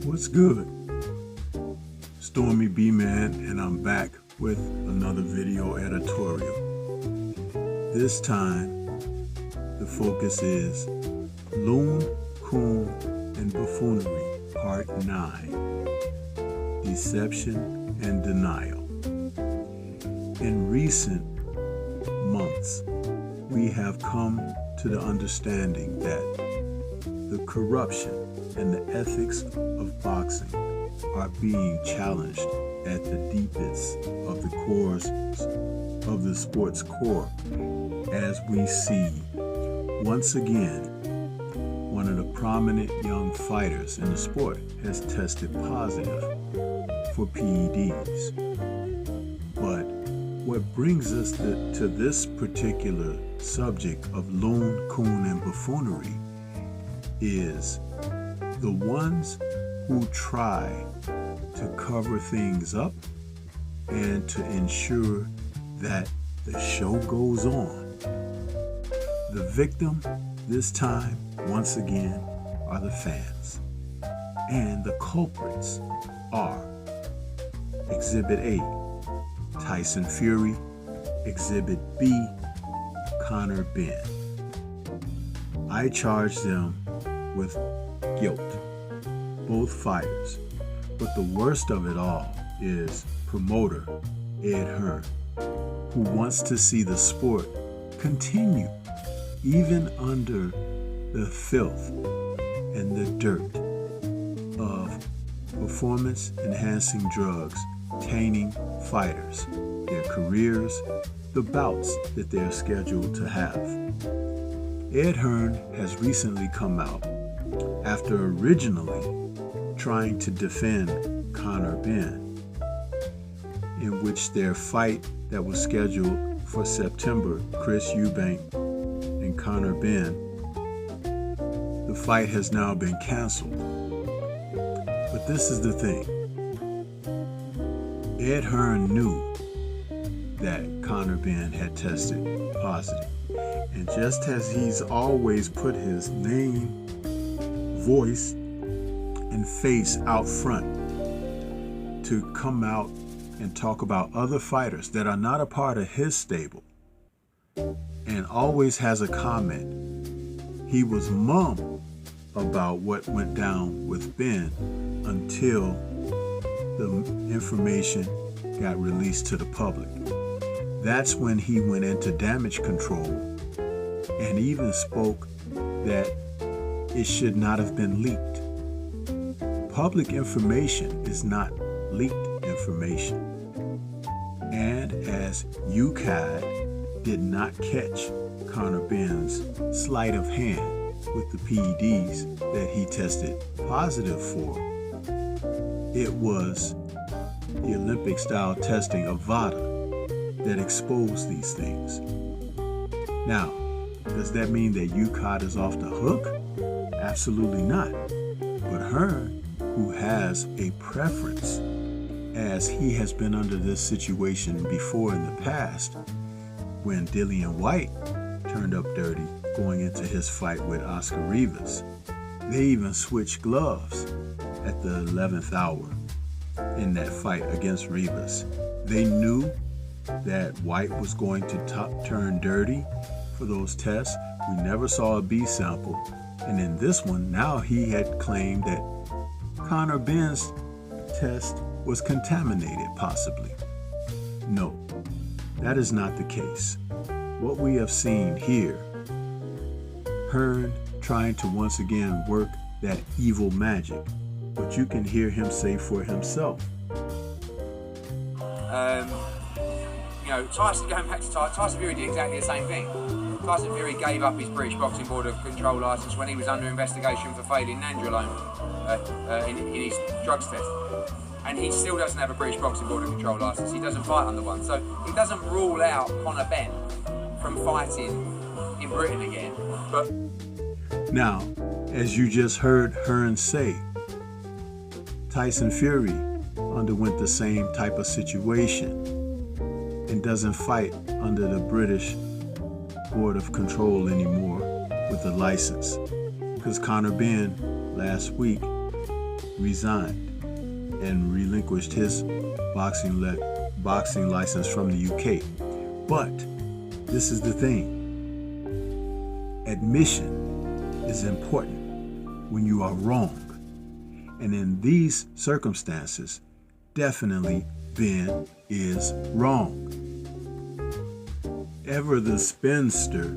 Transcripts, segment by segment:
What's good? Stormybman, and I'm back with another video editorial. This time, the focus is Loon Coon and Buffoonery, Part 9, Deception and Denial. In recent months, we have come to the understanding that the corruption and the ethics of boxing are being challenged at the deepest of the cores of the sport's core, as we see once again one of the prominent young fighters in the sport has tested positive for PEDs. But what brings us to this particular subject of Loon, Coon, and Buffoonery is the ones who try to cover things up and to ensure that the show goes on. The victim this time, once again, are the fans. And the culprits are Exhibit A, Tyson Fury; Exhibit B, Conor Benn. I charge them with guilt, both fighters. But the worst of it all is promoter Ed Hearn, who wants to see the sport continue even under the filth and the dirt of performance-enhancing drugs tainting fighters, their careers, the bouts that they're scheduled to have. Ed Hearn has recently come out after originally trying to defend Conor Benn, in which their fight that was scheduled for September, Chris Eubank and Conor Benn, the fight has now been canceled. But this is the thing. Ed Hearn knew that Conor Benn had tested positive. And just as he's always put his name, voice, and face out front to come out and talk about other fighters that are not a part of his stable, and always has a comment, he was mum about what went down with Ben until the information got released to the public. That's when he went into damage control and even spoke that it should not have been leaked. Public information is not leaked information. And as UCAD did not catch Conor Benn's sleight of hand with the PEDs that he tested positive for, it was the Olympic-style testing of VADA that exposed these things. Now, does that mean that UCAD is off the hook? Absolutely not. But Hearn, who has a preference, as he has been under this situation before in the past, when Dillian White turned up dirty going into his fight with Oscar Rivas. They even switched gloves at the 11th hour in that fight against Rivas. They knew that White was going to turn dirty for those tests. We never saw a B sample. And in this one, now he had claimed that Conor Benn's test was contaminated, possibly. No, that is not the case. What we have seen here, Hearn trying to once again work that evil magic, but you can hear him say for himself. Tyson, going back to Tyson Fury did exactly the same thing. Tyson Fury gave up his British Boxing Board of Control licence when he was under investigation for failing nandrolone in his drugs test. And he still doesn't have a British Boxing Board of Control licence. He doesn't fight under one. So it doesn't rule out Conor Benn from fighting in Britain again. But now, as you just heard Hearn say, Tyson Fury underwent the same type of situation and doesn't fight under the British Board of Control anymore with a license, because Conor Benn last week resigned and relinquished his boxing license from the UK. But this is the thing. Admission is important when you are wrong. And in these circumstances, definitely Ben is wrong. Ever the spinster,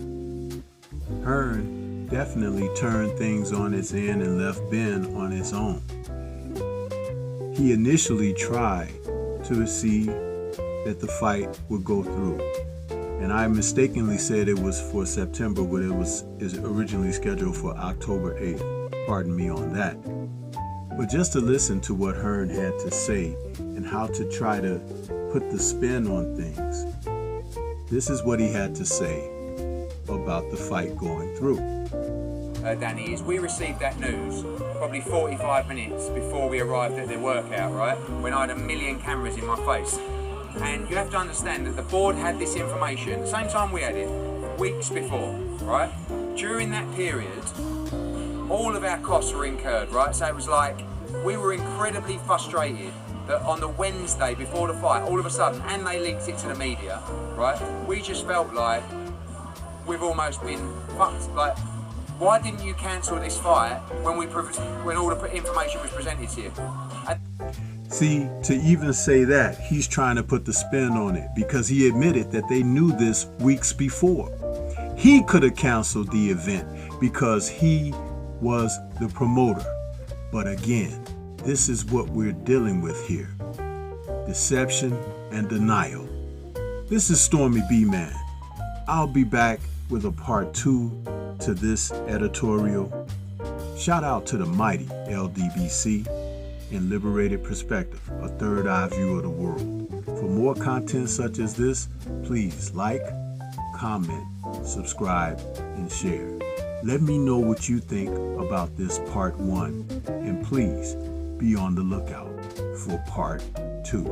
Hearn definitely turned things on its end and left Ben on his own. He initially tried to see that the fight would go through. And I mistakenly said it was for September, but is originally scheduled for October 8th. Pardon me on that. But just to listen to what Hearn had to say and how to try to put the spin on things, this is what he had to say about the fight going through. Danny, is we received that news probably 45 minutes before we arrived at the workout, right? When I had 1 million cameras in my face. And you have to understand that the board had this information at the same time we had it, weeks before, right? During that period, all of our costs were incurred, right? So it was like, we were incredibly frustrated that on the Wednesday before the fight, all of a sudden, and they leaked it to the media, right? We just felt like we've almost been fucked. Like, why didn't you cancel this fight when all the information was presented to you? See, to even say that, he's trying to put the spin on it because he admitted that they knew this weeks before. He could have canceled the event because he was the promoter. But again, this is what we're dealing with here. Deception and denial. This is Stormybman. I'll be back with a part 2 to this editorial. Shout out to the mighty LDBC and Liberated Perspective, a third eye view of the world. For more content such as this, please like, comment, subscribe, and share. Let me know what you think about this part 1, and please be on the lookout for part 2.